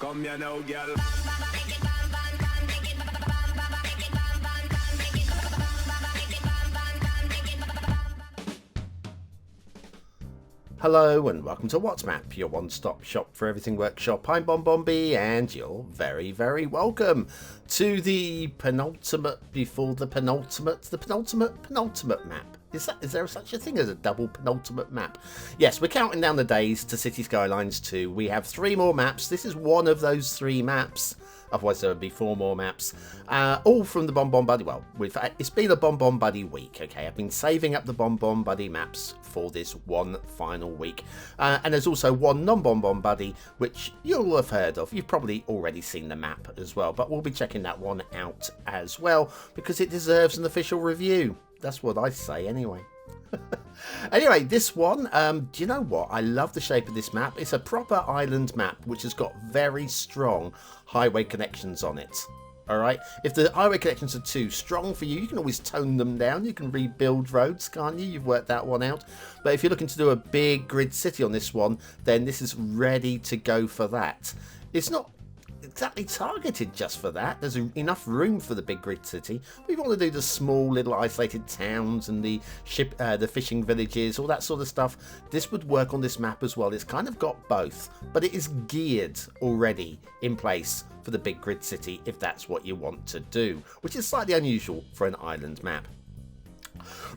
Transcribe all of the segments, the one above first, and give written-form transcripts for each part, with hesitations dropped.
Come here now, girl. Hello and welcome to WhatsMap, your one-stop shop for everything workshop. I'm BonBonB and you're very, very welcome to the penultimate before the penultimate map. Is there such a thing as a double penultimate map? Yes, we're counting down the days to Cities Skylines 2. We have 3 more maps. This is one of those 3 maps. Otherwise there would be 4 more maps. All from the BonBonBuddy. Well, it's been a BonBonBuddy week, okay? I've been saving up the BonBonBuddy maps for this one final week. And there's also one non-BonBonBuddy, which you'll have heard of. You've probably already seen the map as well. But we'll be checking that one out as well, because it deserves an official review. That's what I say anyway. Anyway, this one, do you know what? I love the shape of this map. It's a proper island map, which has got very strong highway connections on it. Alright, if the highway connections are too strong for you, you can always tone them down. You can rebuild roads, can't you? You've worked that one out. But if you're looking to do a big grid city on this one, then this is ready to go for that. It's not exactly targeted just for that. There's enough room for the big grid city. We want to do the small little isolated towns and the fishing villages, all that sort of stuff. This would work on this map as well. It's kind of got both, but it is geared already in place for the big grid city if that's what you want to do, which is slightly unusual for an island map.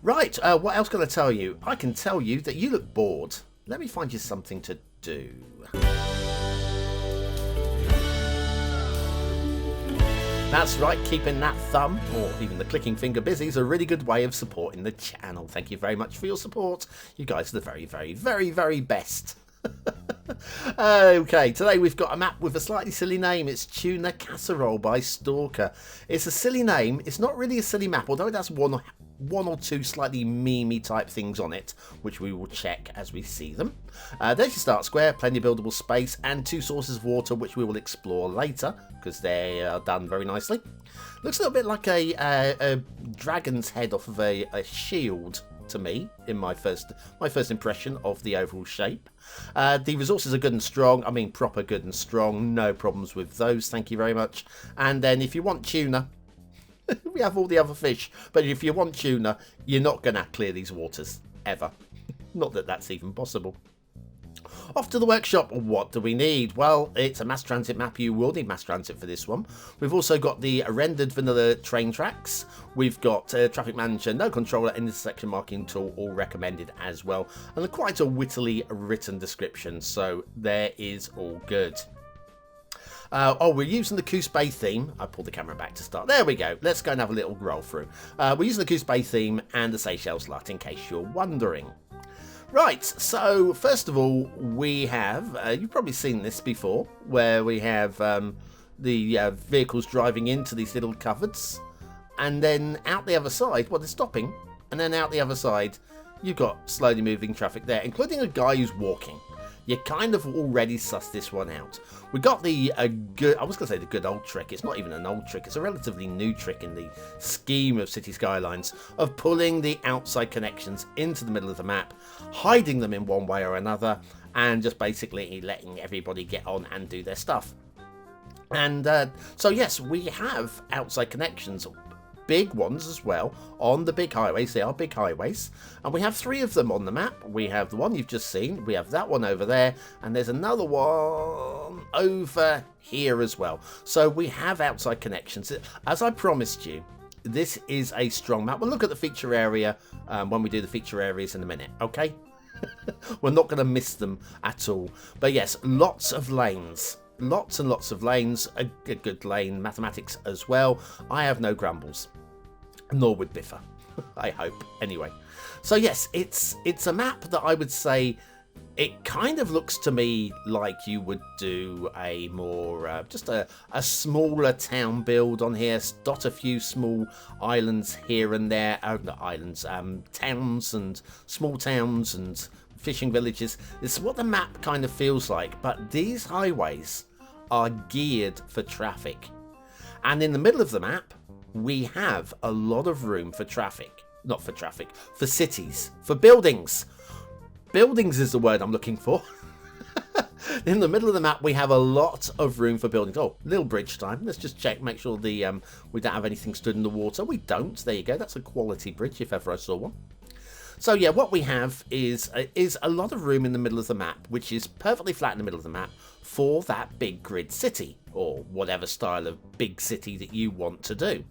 Right, what else can I tell you? I can tell you that you look bored. Let me find you something to do. That's right, keeping that thumb, or even the clicking finger busy, is a really good way of supporting the channel. Thank you very much for your support. You guys are the very, very, very, very best. Okay, today we've got a map with a slightly silly name. It's Tuna Casserole by Stalker. It's a silly name. It's not really a silly map, although it has one or two slightly memey type things on it, which we will check as we see them. There's your start square, plenty of buildable space, and 2 sources of water, which we will explore later, because they are done very nicely. Looks a little bit like a dragon's head off of a shield to me, in my first impression of the overall shape. The resources are good and strong. I mean, proper good and strong. No problems with those, thank you very much. And then if you want tuna, we have all the other fish, but if you want tuna, you're not going to clear these waters, ever. Not that that's even possible. Off to the workshop. What do we need? Well, it's a mass transit map. You will need mass transit for this one. We've also got the rendered vanilla train tracks. We've got traffic manager, no controller, intersection marking tool, all recommended as well. And quite a wittily written description, so there is all good. We're using the Coos Bay theme. I pulled the camera back to start. There we go. Let's go and have a little roll through. We're using the Coos Bay theme and the Seychelles LUT, in case you're wondering. Right, so first of all, we have, you've probably seen this before, where we have the vehicles driving into these little cupboards, and then out the other side, well, they're stopping, and then out the other side, you've got slowly moving traffic there, including a guy who's walking. You kind of already sussed this one out. We got the good, I was going to say the good old trick. It's not even an old trick. It's a relatively new trick in the scheme of Cities Skylines of pulling the outside connections into the middle of the map, hiding them in one way or another, and just basically letting everybody get on and do their stuff. And so yes, we have outside connections, big ones as well, on the big highways. They are big highways, and we have 3 of them on the map. We have the one you've just seen, we have that one over there, and there's another one over here as well. So we have outside connections. As I promised you, this is a strong map. We'll look at the feature area when we do the feature areas in a minute, okay? We're not going to miss them at all. But yes, lots of lanes. Lots and lots of lanes, a good lane mathematics as well. I have no grumbles, nor would Biffa, I hope. Anyway, so yes, it's a map that I would say it kind of looks to me like you would do a more just a smaller town build on here. Dot a few small islands here and there. Not islands, towns and small towns and fishing villages. It's what the map kind of feels like, but these highways are geared for traffic, and in the middle of the map we have a lot of room for traffic. Not for traffic, for cities, for buildings. Buildings is the word I'm looking for. In the middle of the map, we have a lot of room for buildings. Oh, little bridge time. Let's just check, make sure the we don't have anything stood in the water. We don't. There you go. That's a quality bridge, if ever I saw one. So yeah, what we have is a lot of room in the middle of the map, which is perfectly flat in the middle of the map for that big grid city, or whatever style of big city that you want to do.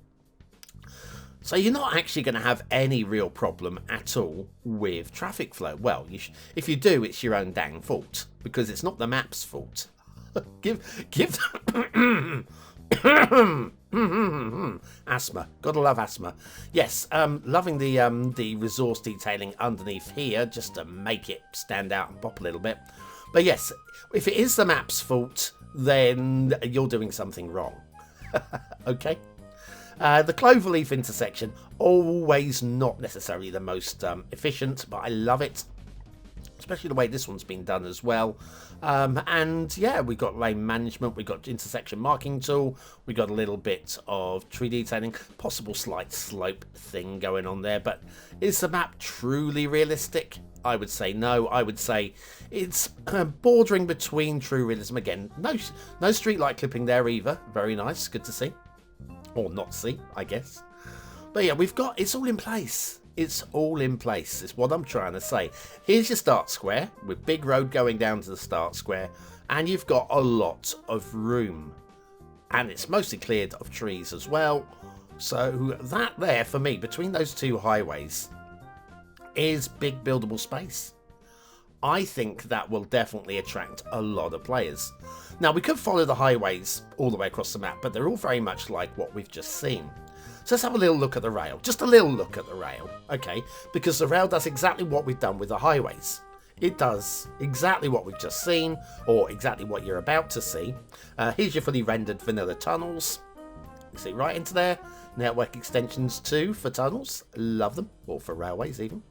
So you're not actually going to have any real problem at all with traffic flow. Well, if you do, it's your own dang fault, because it's not the map's fault. give asthma. Gotta love asthma. Yes, loving the resource detailing underneath here, just to make it stand out and pop a little bit. But yes, if it is the map's fault, then you're doing something wrong. Okay. The cloverleaf intersection, always not necessarily the most efficient, but I love it. Especially the way this one's been done as well. And yeah, we've got lane management, we've got intersection marking tool, we've got a little bit of tree detailing, possible slight slope thing going on there. But is the map truly realistic? I would say no. I would say it's bordering between true realism. Again, no street light clipping there either. Very nice, good to see. Or not see, I guess. But yeah, it's all in place. It's all in place, is what I'm trying to say. Here's your start square, with big road going down to the start square, and you've got a lot of room. And it's mostly cleared of trees as well. So that there, for me, between those two highways, is big buildable space. I think that will definitely attract a lot of players. Now, we could follow the highways all the way across the map, but they're all very much like what we've just seen. So let's have a little look at the rail. Just a little look at the rail, okay? Because the rail does exactly what we've done with the highways. It does exactly what we've just seen, or exactly what you're about to see. Here's your fully rendered vanilla tunnels. You see right into there. Network extensions too for tunnels. Love them. Or for railways even.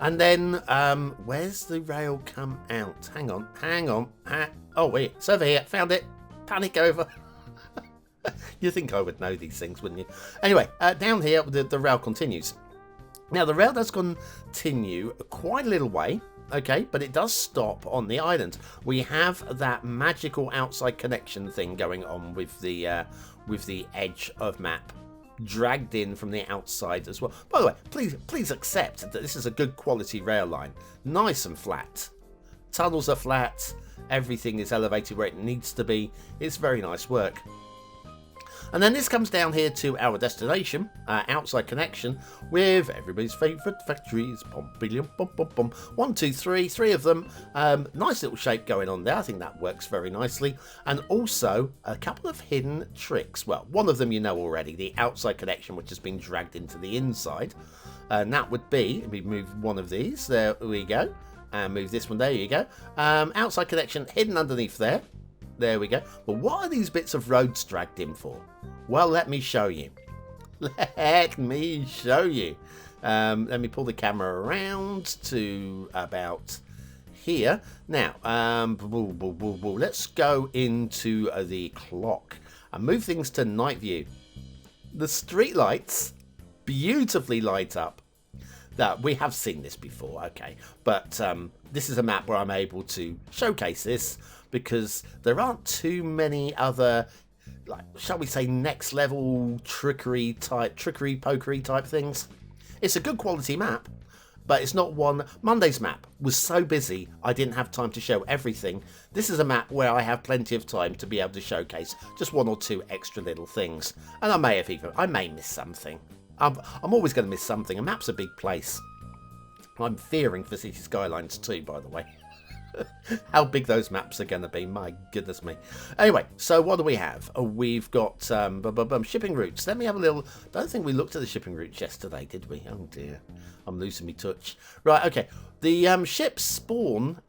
And then, where's the rail come out? Hang on. Oh, wait, it's over here. Found it. Panic over. You think I would know these things, wouldn't you? Anyway, down here, the rail continues. Now, the rail does continue quite a little way, okay, but it does stop on the island. We have that magical outside connection thing going on with the edge of map. Dragged in from the outside as well. By the way, please accept that this is a good quality rail line. Nice and flat. Tunnels are flat. Everything is elevated where it needs to be. It's very nice work. And then this comes down here to our destination, outside connection, with everybody's favourite factories. Bom, billion, bom, bom, bom. 1, 2, 3, three of them. Nice little shape going on there. I think that works very nicely. And also a couple of hidden tricks. Well, one of them you know already, the outside connection, which has been dragged into the inside. And that would be, we move one of these. There we go. And move this one. There you go. Outside connection hidden underneath there. There we go. But what are these bits of roads dragged in for? Well, let me show you. Let me show you. Let me pull the camera around to about here. Now, let's go into the clock and move things to night view. The street lights beautifully light up. That we have seen this before, okay, but this is a map where I'm able to showcase this because there aren't too many other, like, shall we say, next level trickery pokery type things. It's a good quality map, but it's not one. Monday's map was so busy I didn't have time to show everything. This is a map where I have plenty of time to be able to showcase just one or two extra little things, and I may miss something. I'm always going to miss something. A map's a big place. I'm fearing for Cities Skylines too, by the way. How big those maps are going to be, my goodness me. Anyway, so what do we have? We've got shipping routes. Let me have a little. Don't think we looked at the shipping routes yesterday, did we? Oh dear, I'm losing me touch. Right, okay. The ships spawn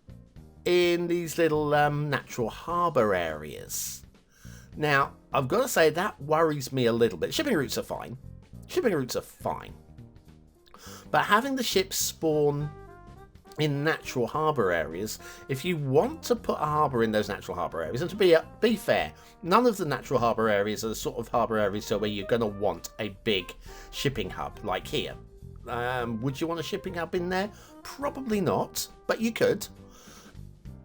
in these little natural harbour areas. Now, I've got to say that worries me a little bit. Shipping routes are fine. But having the ships spawn in natural harbour areas, if you want to put a harbour in those natural harbour areas, and to be fair, none of the natural harbour areas are the sort of harbour areas where you're going to want a big shipping hub like here. Would you want a shipping hub in there? Probably not, but you could.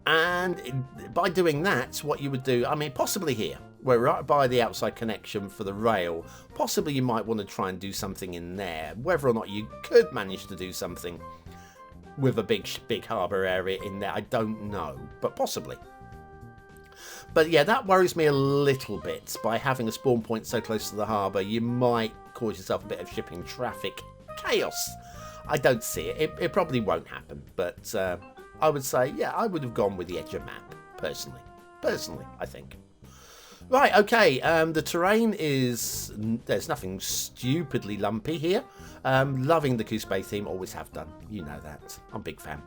And by doing that, what you would do, I mean, possibly here, we're right by the outside connection for the rail. Possibly you might want to try and do something in there. Whether or not you could manage to do something with a big harbour area in there, I don't know, but possibly. But yeah, that worries me a little bit. By having a spawn point so close to the harbour, you might cause yourself a bit of shipping traffic chaos. I don't see it. It probably won't happen, but I would say, yeah, I would have gone with the edge of map, personally. Personally, I think. Right, okay, the terrain is, there's nothing stupidly lumpy here. Loving the Coos Bay theme, always have done. You know that. I'm a big fan.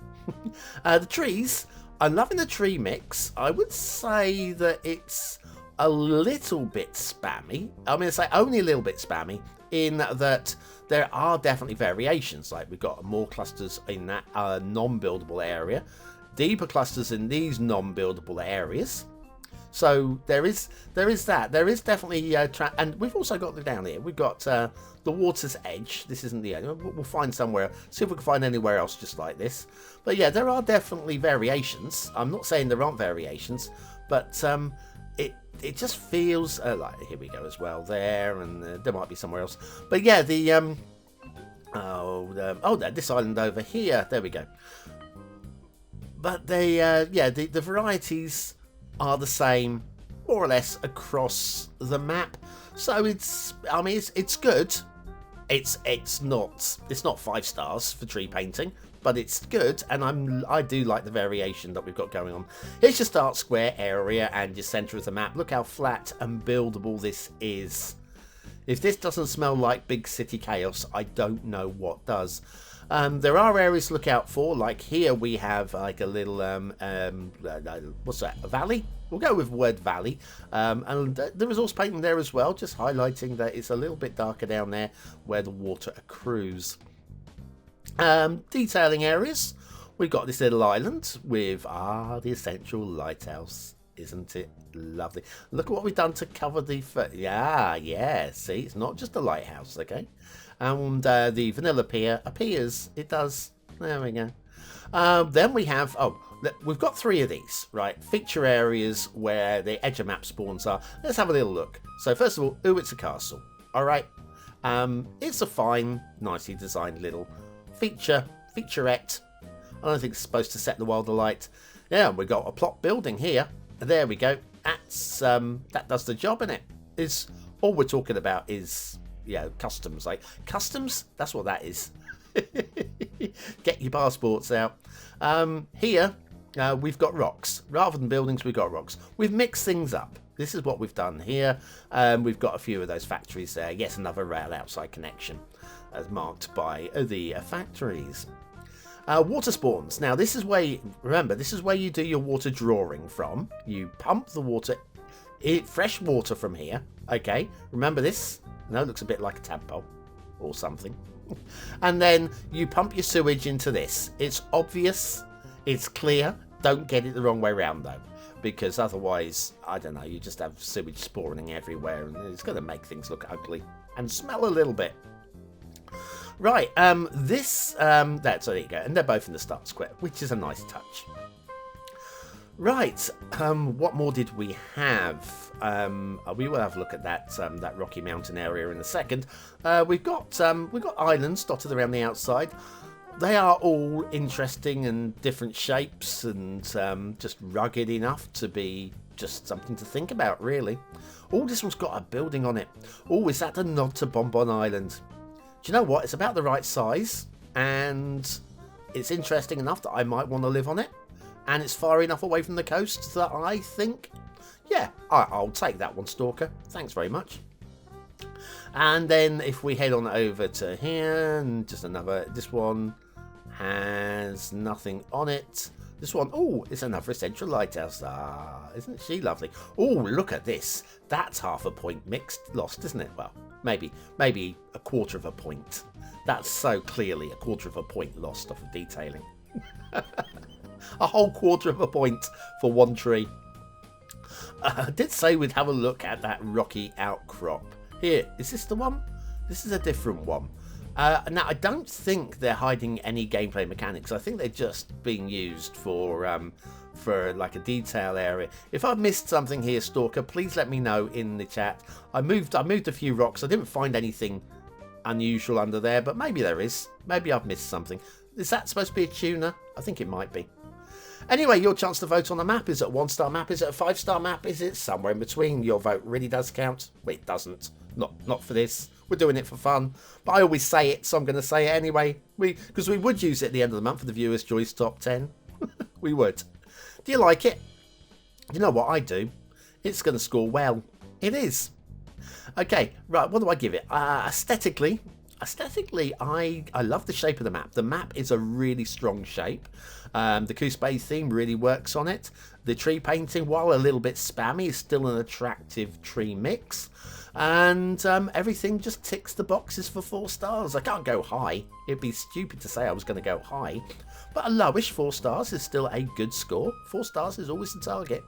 The trees, I'm loving the tree mix. I would say that it's a little bit spammy. I'm going to say only a little bit spammy, in that there are definitely variations. Like we've got more clusters in that non-buildable area, deeper clusters in these non-buildable areas. So there is that. There is definitely and we've also got them down here. We've got the water's edge. This isn't the end. We'll find somewhere. See if we can find anywhere else just like this. But yeah, there are definitely variations. I'm not saying there aren't variations, but it just feels like, here we go as well there, and there might be somewhere else. But yeah, the this island over here. There we go. But the varieties are the same more or less across the map. So it's good. It's not 5 stars for tree painting, but it's good, and I do like the variation that we've got going on. Here's your start square area and your center of the map. Look how flat and buildable this is. If this doesn't smell like big city chaos, I don't know what does. There are areas to look out for, like here we have like a little what's that, a valley? We'll go with word valley, and the resource painting there as well, just highlighting that it's a little bit darker down there where the water accrues. Detailing areas, we've got this little island with the essential lighthouse. Isn't it lovely? Look at what we've done to cover the yeah, see, it's not just a lighthouse, okay? And the vanilla pier appears. It does. There we go. Then we have, we've got 3 of these, right? Feature areas where the edge of map spawns are. Let's have a little look. So first of all, it's a castle. All right. It's a fine, nicely designed little featurette. I don't think it's supposed to set the world alight. Yeah, we've got a plot building here. There we go. That's that does the job, innit? Is all we're talking about is, yeah, customs. Like customs, that's what that is. Get your passports out. Here we've got rocks. Rather than buildings, we've got rocks. We've mixed things up. This is what we've done here. We've got a few of those factories there. Yes, another rail outside connection as marked by the factories. Water spawns. Now this is where, remember, this is where you do your water drawing from. You pump the water, fresh water from here. Okay, remember this? No, it looks a bit like a tadpole or something. And then you pump your sewage into this. It's obvious, it's clear. Don't get it the wrong way around though, because otherwise, I don't know, you just have sewage spawning everywhere and it's going to make things look ugly and smell a little bit. Right, so there you go, and they're both in the start square, which is a nice touch. Right, what more did we have? We will have a look at that Rocky Mountain area in a second. We've got islands dotted around the outside. They are all interesting and different shapes, and just rugged enough to be just something to think about, really. Oh, this one's got a building on it. Oh, is that a nod to Bonbon Island? Do you know what? It's about the right size, and it's interesting enough that I might want to live on it, and it's far enough away from the coast that I think, yeah, I'll take that one, Stalker. Thanks very much. And then if we head on over to here, and just another, this one has nothing on it. This one, oh, it's another essential lighthouse. Ah, isn't she lovely? Oh, look at this. That's half a point lost, isn't it? Well, maybe a quarter of a point. That's so clearly a quarter of a point lost off of detailing. A whole quarter of a point for one tree. I did say we'd have a look at that rocky outcrop. Here, is this the one? This is a different one. Now, I don't think they're hiding any gameplay mechanics. I think they're just being used for for like a detail area. If I've missed something here, Stalker, please let me know in the chat. I moved a few rocks. I didn't find anything unusual under there, but maybe there is. Maybe I've missed something. Is that supposed to be a tuna? I think it might be. Anyway, your chance to vote on the map. Is it a 1-star map? Is it a 5-star map? Is it somewhere in between? Your vote really does count. Wait, it doesn't. Not for this. We're doing it for fun. But I always say it, so I'm going to say it anyway. Because we would use it at the end of the month for the Viewers' Choice Top 10. We would. Do you like it? You know what I do? It's going to score well. It is. Okay, right, what do I give it? Aesthetically, I love the shape of the map. The map is a really strong shape. The Coos Bay theme really works on it. The tree painting, while a little bit spammy, is still an attractive tree mix. And everything just ticks the boxes for 4 stars. I can't go high. It'd be stupid to say I was going to go high. But a lowish 4 stars is still a good score. 4 stars is always the target.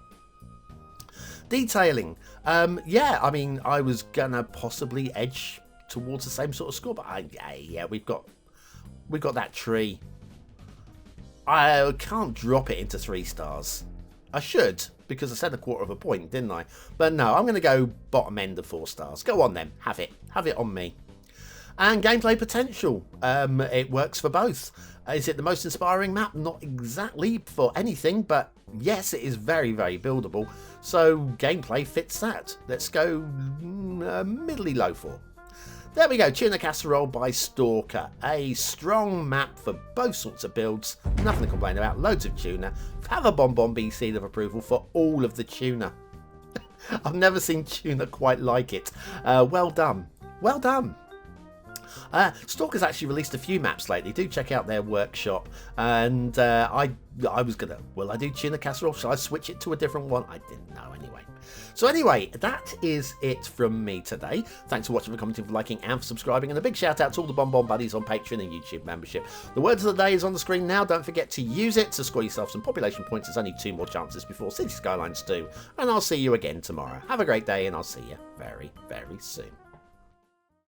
Detailing. Yeah, I mean, I was going to possibly edge towards the same sort of score. But yeah, we've got that tree. I can't drop it into 3 stars. I should, because I said a 1/4 of a point, didn't I? But no, I'm going to go bottom end of 4 stars. Go on then, have it on me. And gameplay potential, it works for both. Is it the most inspiring map? Not exactly for anything, but yes, it is very, very buildable. So gameplay fits that. Let's go middly low 4. There we go, Tuna Casserole by Stalker. A strong map for both sorts of builds. Nothing to complain about, loads of tuna. Have a BonBonB seal of approval for all of the tuna. I've never seen tuna quite like it. Well done. Well done. Stalker's actually released a few maps lately. Do check out their workshop. And I was going to, will I do Tuna Casserole? Shall I switch it to a different one? I didn't know anyway. So anyway, that is it from me today. Thanks for watching, for commenting, for liking, and for subscribing. And a big shout out to all the BonBon buddies on Patreon and YouTube membership. The words of the day is on the screen now. Don't forget to use it to score yourself some population points. There's only 2 more chances before Cities Skylines 2. And I'll see you again tomorrow. Have a great day, and I'll see you very, very soon.